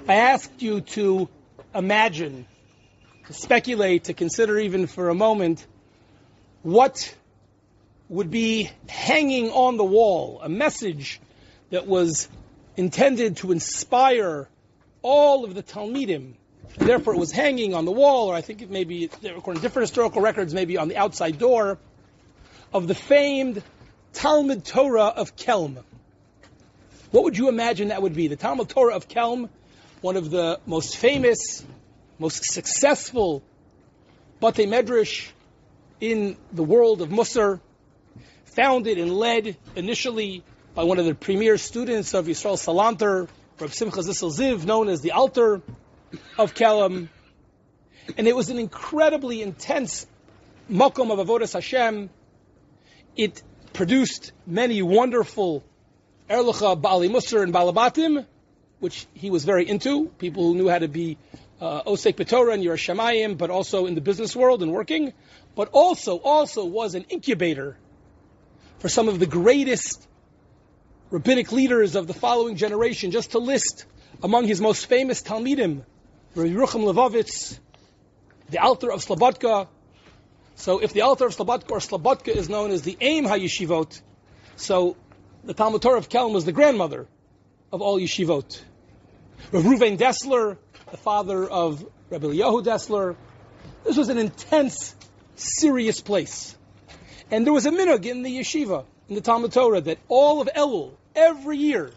I asked you to imagine, to speculate, to consider even for a moment, what would be hanging on the wall, a message that was intended to inspire all of the Talmidim, and therefore it was hanging on the wall, or I think it may be, according to different historical records, maybe on the outside door of the famed Talmud Torah of Kelm. What would you imagine that would be? The Talmud Torah of Kelm, one of the most famous, most successful Batei Medrash in the world of Musar, founded and led initially by one of the premier students of Yisrael Salanter, Rabbi Simcha Zissel Ziv, known as the Alter of Kelm. And it was an incredibly intense makom of Avodas Hashem. It produced many wonderful Erlicha Ba'alei Musar and Balabatim, which he was very into, people who knew how to be Osek B'Torah and Yerushalayim, but also in the business world and working, but also was an incubator for some of the greatest rabbinic leaders of the following generation. Just to list among his most famous Talmidim, Rabbi Yerucham Levovitz, the Alter of Slobodka. So if the Alter of Slobodka or Slobodka is known as the Aim HaYeshivot, so the Talmud Torah of Kelm was the grandmother of all yeshivot. Rav Ruvain Dessler, the father of Rabbi Eliyahu Dessler. This was an intense, serious place. And there was a minhag in the yeshiva, in the Talmud Torah, that all of Elul, every year,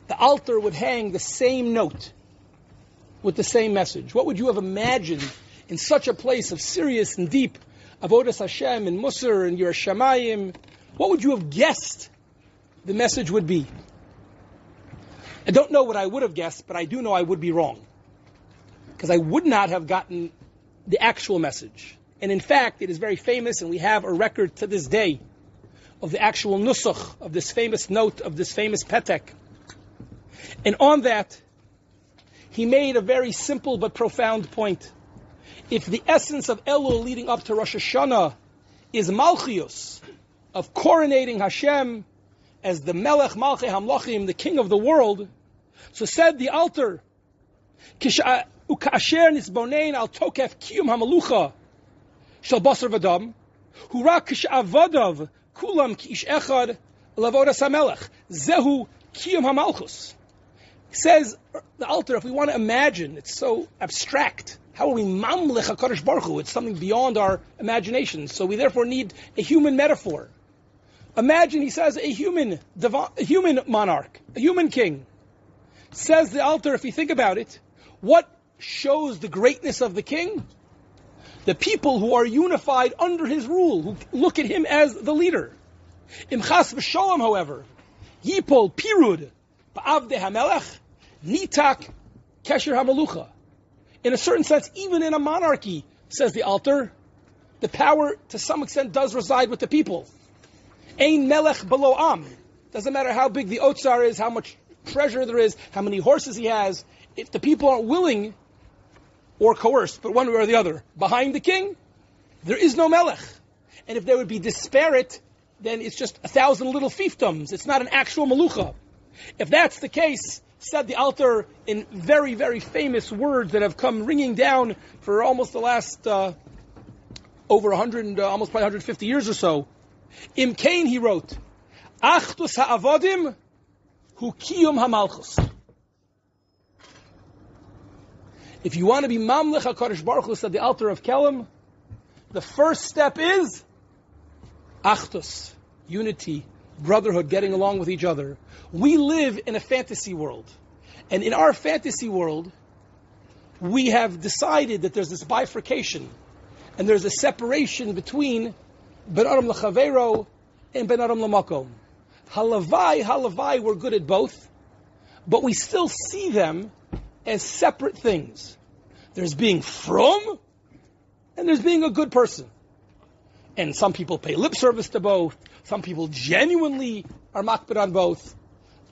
the altar would hang the same note with the same message. What would you have imagined in such a place of serious and deep Avodas Hashem and Musar and Yerushalayim? What would you have guessed the message would be? I don't know what I would have guessed, but I do know I would be wrong. Because I would not have gotten the actual message. And in fact, it is very famous, and we have a record to this day of the actual nusach, of this famous note, of this famous petek. And on that, he made a very simple but profound point. If the essence of Elul leading up to Rosh Hashanah is Malchius, of coronating Hashem as the Melech Malchei Hamlochim, the King of the world, so said the Alter, Ukasher nisbonein al tokef kiyum hamalucha shel basar v'dam, hu rak kish'avodav kulam ki'ish echad lavodas hamelech, zehu kiyum hamalchus. Says the Alter, if we want to imagine, it's so abstract. How are we mamlech HaKadosh Baruch Hu? It's something beyond our imagination. So we therefore need a human metaphor. Imagine, he says, a human monarch, a human king. Says the Alter, if you think about it, what shows the greatness of the king? The people who are unified under his rule, who look at him as the leader. Imchas v'sholom, however, yipol pirud ba'avdei hamelech nitak kesher hamalucha. In a certain sense, even in a monarchy, says the Alter, the power to some extent does reside with the people. Ein melech below am. Doesn't matter how big the otzar is, how much treasure there is, how many horses he has. If the people aren't willing or coerced, but one way or the other, behind the king, there is no melech. And if they would be disparate, then it's just 1,000 little fiefdoms. It's not an actual malucha. If that's the case, said the Alter in very, very famous words that have come ringing down for almost the last over 100, almost probably 150 years or so. Im Kain, he wrote, Achtus ha'avodim hu kiyum hamalchus. If you want to be mamlech HaKadosh Baruch Hu, said the Alter of Kelm, the first step is Achtus, unity, brotherhood, getting along with each other. We live in a fantasy world. And in our fantasy world, we have decided that there's this bifurcation. And there's a separation between Ben Adam L'Chavero and Ben Adam L'Makom. Halavai, we're good at both. But we still see them as separate things. There's being from, and there's being a good person. And some people pay lip service to both. Some people genuinely are makbid on both.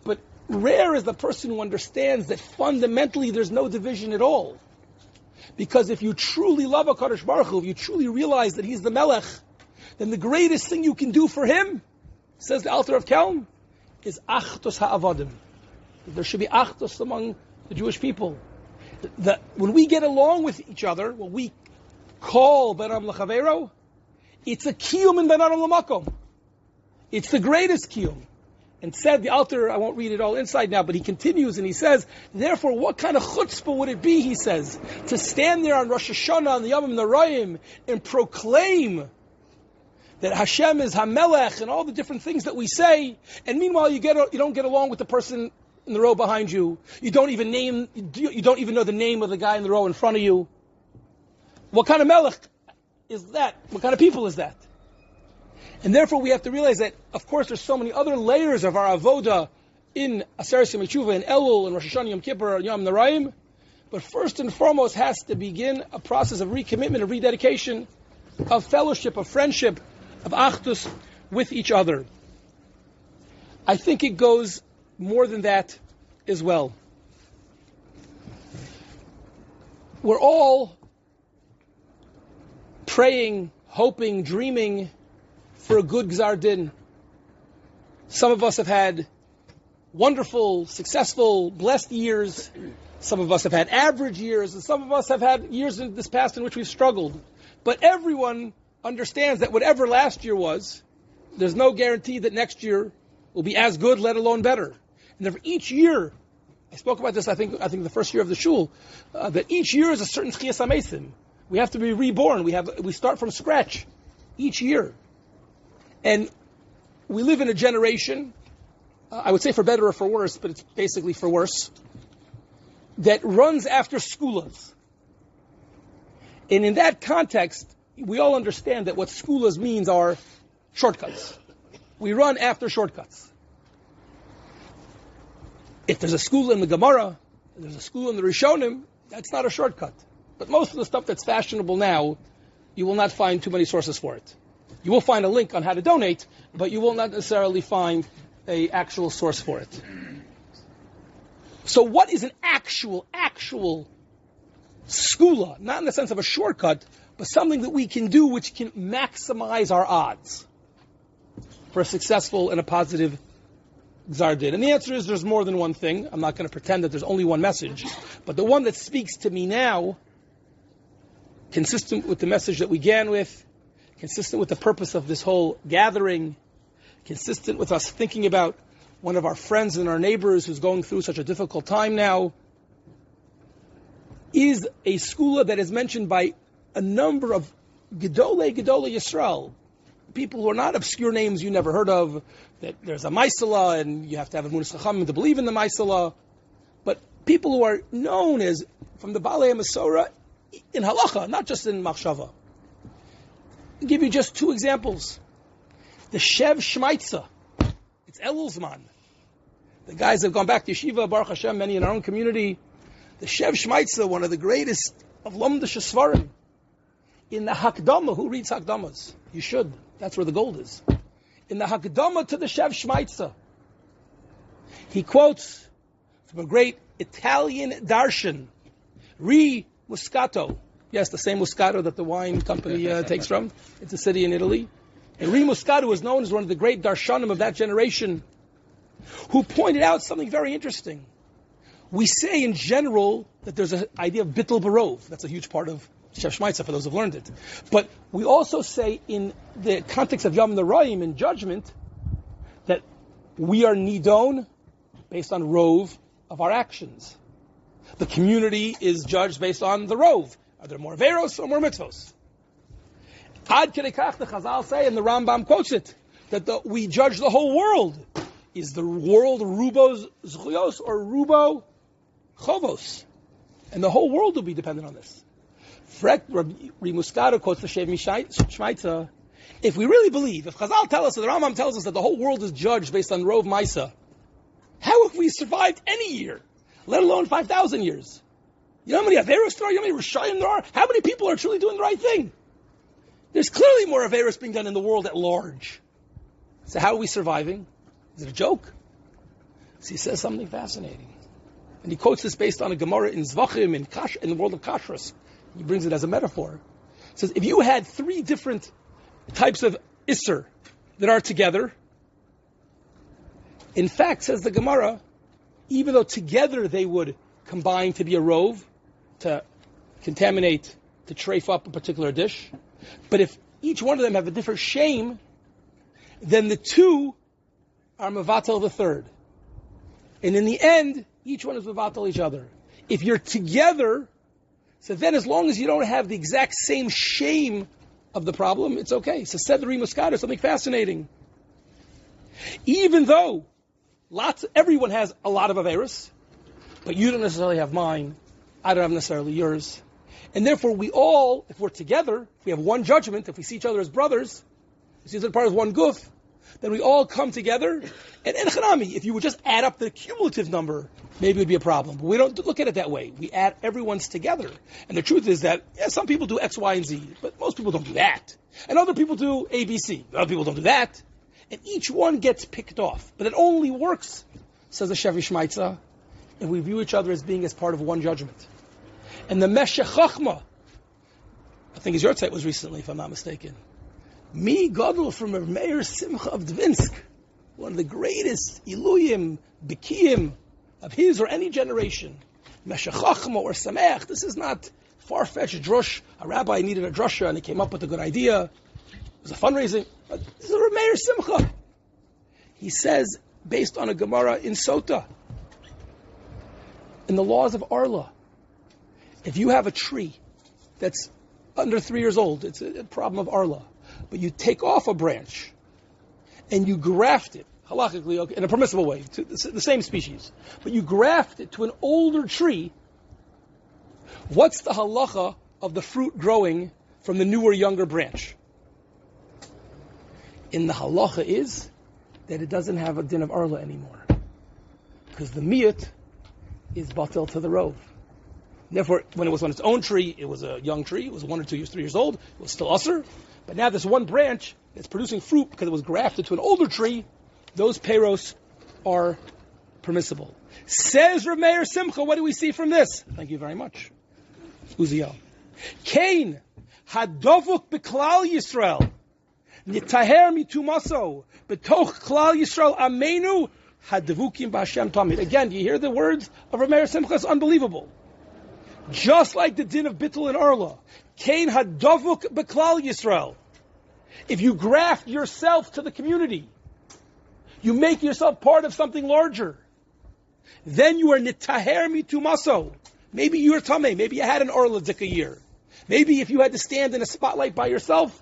But rare is the person who understands that fundamentally there's no division at all. Because if you truly love HaKadosh Baruch Hu, if you truly realize that He's the Melech, then the greatest thing you can do for Him, says the Alter of Kelm, is Achtos Ha'avadim. There should be Achtos among the Jewish people. When we get along with each other, what we call Ben Adam L'Chaveiro, it's a kiyum in Ben Adam L'Makom. It's the greatest kiyum. And said the Alter, I won't read it all inside now, but he continues and he says, therefore, what kind of chutzpah would it be, he says, to stand there on Rosh Hashanah, on the Yom Narayim, and proclaim that Hashem is Hamelech and all the different things that we say, and meanwhile you don't get along with the person in the row behind you. You don't even know the name of the guy in the row in front of you. What kind of Melech is that? What kind of people is that? And therefore we have to realize that, of course, there's so many other layers of our avoda in Aseres Yom Tshuva, in Elul, and Rosh Hashanah, Yom Kippur, and Yom Narayim. But first and foremost has to begin a process of recommitment, of rededication, of fellowship, of friendship, of achdus with each other. I think it goes more than that as well. We're all praying, hoping, dreaming for a good Gzar Din. Some of us have had wonderful, successful, blessed years. Some of us have had average years, and some of us have had years in this past in which we've struggled. But everyone understands that whatever last year was, there's no guarantee that next year will be as good, let alone better. And therefore each year, I spoke about this, I think the first year of the shul, that each year is a certain Tchias HaMeisim. We have to be reborn. We start from scratch each year. And we live in a generation, I would say for better or for worse, but it's basically for worse, that runs after Segulas. And in that context, we all understand that what Segulas means are shortcuts. We run after shortcuts. If there's a Segulah in the Gemara, if there's a Segulah in the Rishonim, that's not a shortcut. But most of the stuff that's fashionable now, you will not find too many sources for it. You will find a link on how to donate, but you will not necessarily find an actual source for it. So what is an actual Segulah? Not in the sense of a shortcut, but something that we can do which can maximize our odds for a successful and a positive Gzar Din. And the answer is there's more than one thing. I'm not going to pretend that there's only one message. But the one that speaks to me now, consistent with the message that we began with, consistent with the purpose of this whole gathering, consistent with us thinking about one of our friends and our neighbors who's going through such a difficult time now, is a Segulah that is mentioned by a number of Gedolei Yisrael, people who are not obscure names you never heard of, that there's a Maisala and you have to have a Emunas Chachamim to believe in the Maisala, but people who are known as, from the Balei Masorah, in Halacha, not just in Machshava. I'll give you just two examples. The Shev Shmaitza, it's Elul Zman. The guys have gone back to Yeshiva, Baruch Hashem, many in our own community. The Shev Shmaitza, one of the greatest of Lomdash Svarim. In the Hakdama, who reads Hakdamas? You should. That's where the gold is. In the Hakdama to the Shev Shmaitza, he quotes from a great Italian darshan, Re Muscato. Yes, the same Muscato that the wine company takes from. It's a city in Italy. And Re Muscato is known as one of the great darshanim of that generation, who pointed out something very interesting. We say in general that there's an idea of bittul barov. That's a huge part of Shev Shmaitza for those who've learned it. But we also say in the context of Yom Narayim, in judgment, that we are nidon based on rov of our actions. The community is judged based on the rov. Are there more veros or more mitzvos? Ad kedei kach, the Chazal say, and the Rambam quotes it, that we judge the whole world. Is the world rubo zchuyos or rubo chovos? And the whole world will be dependent on this. Rabbi Muscado quotes the Shev Shmaitza. If we really believe, if Chazal tell us, or the Rambam tells us that the whole world is judged based on Rov Maisa, how have we survived any year, let alone 5,000 years? You know how many Averos there are? You know how many Rishayim there are? How many people are truly doing the right thing? There's clearly more Averos being done in the world at large. So how are we surviving? Is it a joke? So he says something fascinating. And he quotes this based on a Gemara in Zvachim, in the world of Kashrus. He brings it as a metaphor. He says, if you had 3 different types of Isser that are together, in fact, says the Gemara, even though together they would combine to be a rove, to contaminate, to trafe up a particular dish. But if each one of them have a different shame, then the two are mevatel the third. And in the end, each one is mevatel each other. If you're together, so then as long as you don't have the exact same shame of the problem, it's okay. So sedri muskada, something fascinating. Even though everyone has a lot of averos, but you don't necessarily have mine, I don't have necessarily yours. And therefore we all, if we're together, if we have one judgment, if we see each other as brothers, we see each other part of one guf, then we all come together. And Enochanami, if you would just add up the cumulative number, maybe it would be a problem. But we don't look at it that way. We add everyone's together. And the truth is that, some people do X, Y, and Z, but most people don't do that. And other people do A, B, C. Other people don't do that. And each one gets picked off. But it only works, says the Shevi Shmaitza, if we view each other as being as part of one judgment. And the Meshech Chochmah, I think his Yortzeit was recently, if I'm not mistaken. Mi Godel from Meir Simcha of Dvinsk, one of the greatest Iluyim, Bikiyim of his or any generation. Meshech Chochmah or Sameach, this is not far-fetched drush. A rabbi needed a drusha and he came up with a good idea. It was a fundraising. But this is a Meir Simcha. He says, based on a Gemara in Sota, in the laws of Arla, if you have a tree that's under 3 years old, it's a problem of Arla, but you take off a branch and you graft it, halachically, okay, in a permissible way, to the same species, but you graft it to an older tree, what's the halacha of the fruit growing from the newer, younger branch? In the halacha is that it doesn't have a din of Arla anymore, because the miyut is batel to the rove. Therefore, when it was on its own tree, it was a young tree. It was 1 or 2 years, 3 years old. It was still usher. But now this one branch that's producing fruit because it was grafted to an older tree, those peiros are permissible. Says Rav Meir Simcha, what do we see from this? Thank you very much. Uziel. Cain, hadovuk beklal Yisrael, nitaher mitumaso, betoch klal Yisrael amenu, hadvukim b'Hashem tamid. Again, do you hear the words of Rav Meir Simcha? It's unbelievable. Just like the din of Bittul and Arla, Cain had Dovuk Beklal Yisrael. If you graft yourself to the community, you make yourself part of something larger, then you are Nitaher Mitumaso. Maybe you're Tameh, maybe you had an Arla Dika year. Maybe if you had to stand in a spotlight by yourself,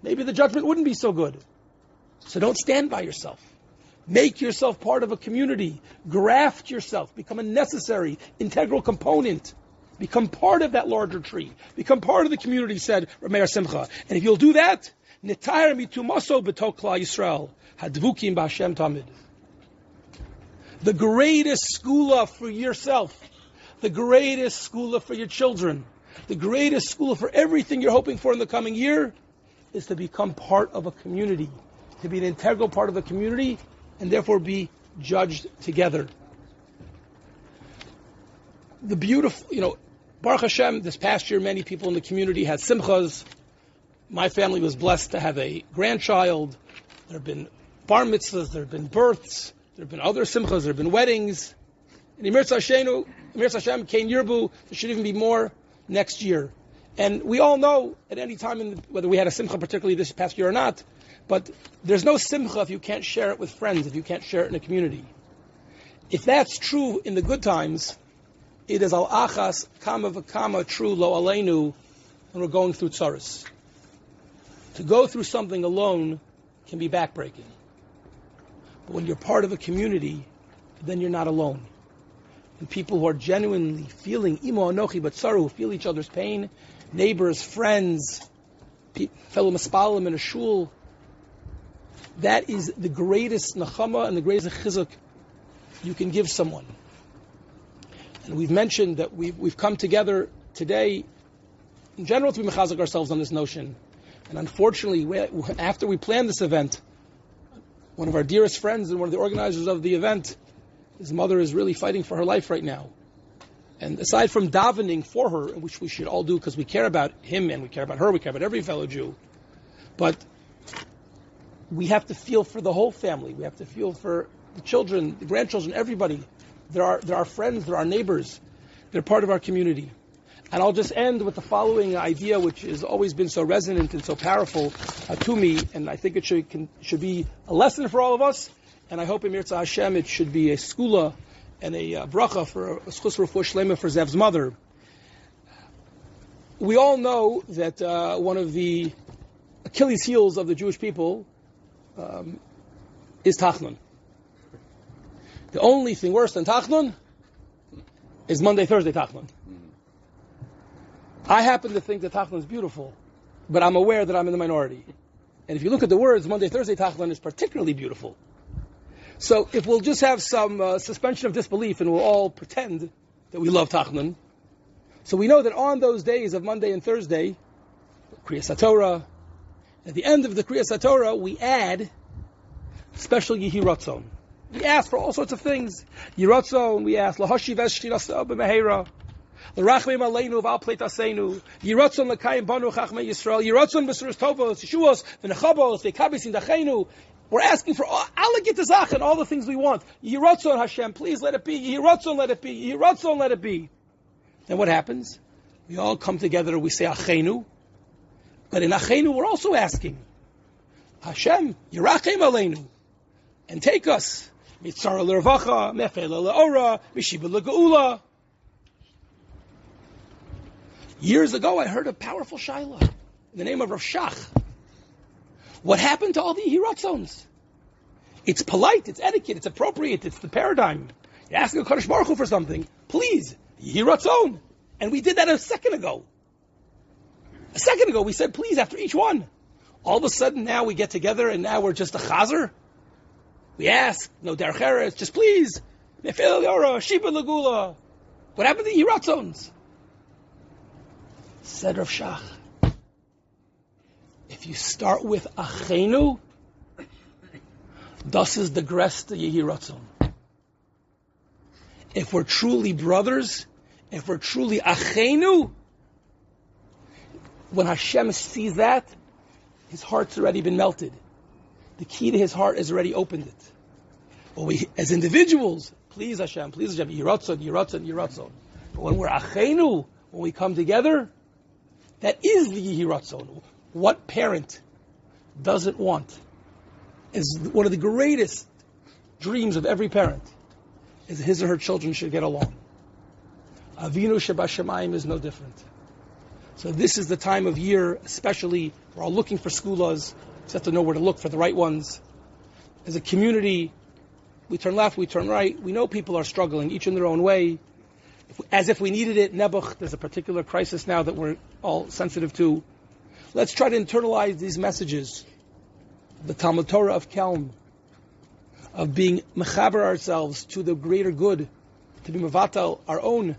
maybe the judgment wouldn't be so good. So don't stand by yourself. Make yourself part of a community. Graft yourself. Become a necessary, integral component. Become part of that larger tree. Become part of the community, said Rav Meir Simcha. And if you'll do that, Nitayer mitumaso b'tok klal Yisrael, hadvukim b'Hashem tamid. The greatest Segulah for yourself, the greatest Segulah for your children, the greatest Segulah for everything you're hoping for in the coming year is to become part of a community, to be an integral part of the community, and therefore be judged together. The beautiful, Baruch Hashem, this past year, many people in the community had simchas. My family was blessed to have a grandchild. There have been bar mitzvahs, there have been births, there have been other simchas, there have been weddings. And Emir Hashem, Kain Yirbu, there should even be more next year. And we all know at any time, whether we had a simcha particularly this past year or not, but there's no simcha if you can't share it with friends, if you can't share it in a community. If that's true in the good times, it is al achas kama v'kama true lo aleinu when we're going through tzaras. To go through something alone can be backbreaking. But when you're part of a community, then you're not alone. And people who are genuinely feeling imo anochi b'tzaru, who feel each other's pain, neighbors, friends, fellow maspalim in a shul, that is the greatest nachama and the greatest chizuk you can give someone. And we've mentioned that we've come together today, in general, to be mechazik ourselves on this notion. And unfortunately, after we planned this event, one of our dearest friends and one of the organizers of the event, his mother is really fighting for her life right now. And aside from davening for her, which we should all do because we care about him and we care about her, we care about every fellow Jew, but we have to feel for the whole family. We have to feel for the children, the grandchildren, everybody. There are friends, there are neighbors. They're part of our community. And I'll just end with the following idea, which has always been so resonant and so powerful to me, and I think it should be a lesson for all of us, and I hope in Mirza Hashem it should be a Segulah and a bracha for a schus refuah shlema for Zev's mother. We all know that one of the Achilles heels of the Jewish people is Tachnun. The only thing worse than Tachnun is Monday, Thursday Tachnun. I happen to think that Tachnun is beautiful, but I'm aware that I'm in the minority. And if you look at the words, Monday, Thursday Tachnun is particularly beautiful. So if we'll just have some suspension of disbelief and we'll all pretend that we love Tachnun, so we know that on those days of Monday and Thursday, Kriyas HaTorah, at the end of the Kriyas HaTorah, we add special Yehi Ratzon. We ask for all sorts of things. Yehi Ratzon, we ask, Lahashiv es shchirasa b'meheira, L'rachmim aleinu v'al pleit aseinu, Yehi Ratzon l'kayim banu chachmei Yisrael, Yehi Ratzon b'suras tovos, Yeshuos, v'nechabos, v'kabis indachenu. We're asking for Allah get the and all the things we want. Yehi Ratzon Hashem, please let it be. Yehi Ratzon, let it be. Yehi Ratzon, let it be. Then what happens? We all come together, we say Achenu. But in Achenu, we're also asking, Hashem, Yerachem Aleinu, and take us. Mitzara l'Ravacha, Mefela l'Ora, Mishiba l'Geula. Years ago, I heard a powerful Shaila in the name of Rav Shach. What happened to all the Yiratzons? It's polite, it's etiquette, it's appropriate, it's the paradigm. You're asking a Kadosh Baruch Hu for something, please, Yiratzon. And we did that a second ago. A second ago, we said please after each one. All of a sudden, now we get together and now we're just a chazer. We ask, no derech eretz, just please. Nefel yora, shiba lagula. What happened to the Yiratzons? Said Rav Shach, if you start with Achenu, das is the gresta Yehi Ratzon. If we're truly brothers, if we're truly Achenu, when Hashem sees that, his heart's already been melted. The key to his heart has already opened it. But we, as individuals, please Hashem, Yehi Ratzon, Yehi Ratzon, Yehi Ratzon. But when we're Achenu, when we come together, that is the Yehi Ratzon. What parent doesn't want, is one of the greatest dreams of every parent, is his or her children should get along. Avinu Shebashamayim is no different. So this is the time of year, especially, we're all looking for Segulahs, just have to know where to look for the right ones. As a community, we turn left, we turn right. We know people are struggling, each in their own way. As if we needed it, Nebuch, there's a particular crisis now that we're all sensitive to. Let's try to internalize these messages. The Talmud Torah of Kelm, of being mechaber ourselves to the greater good, to be mevatel our own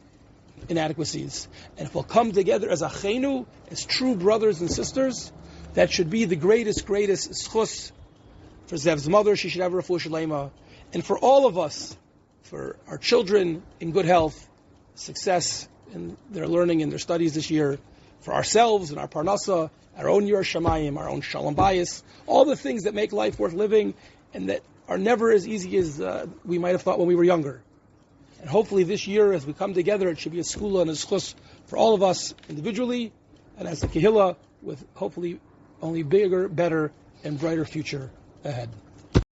inadequacies. And if we'll come together as achenu, as true brothers and sisters, that should be the greatest schus for Zev's mother. She should have a refuah shlema. And for all of us, for our children in good health, success in their learning and their studies this year, for ourselves and our parnasa, our own Yer Shamayim, our own Shalom Bayis, all the things that make life worth living and that are never as easy as we might have thought when we were younger. And hopefully this year, as we come together, it should be a Segulah and a schus for all of us individually and as a kehillah with hopefully only bigger, better, and brighter future ahead.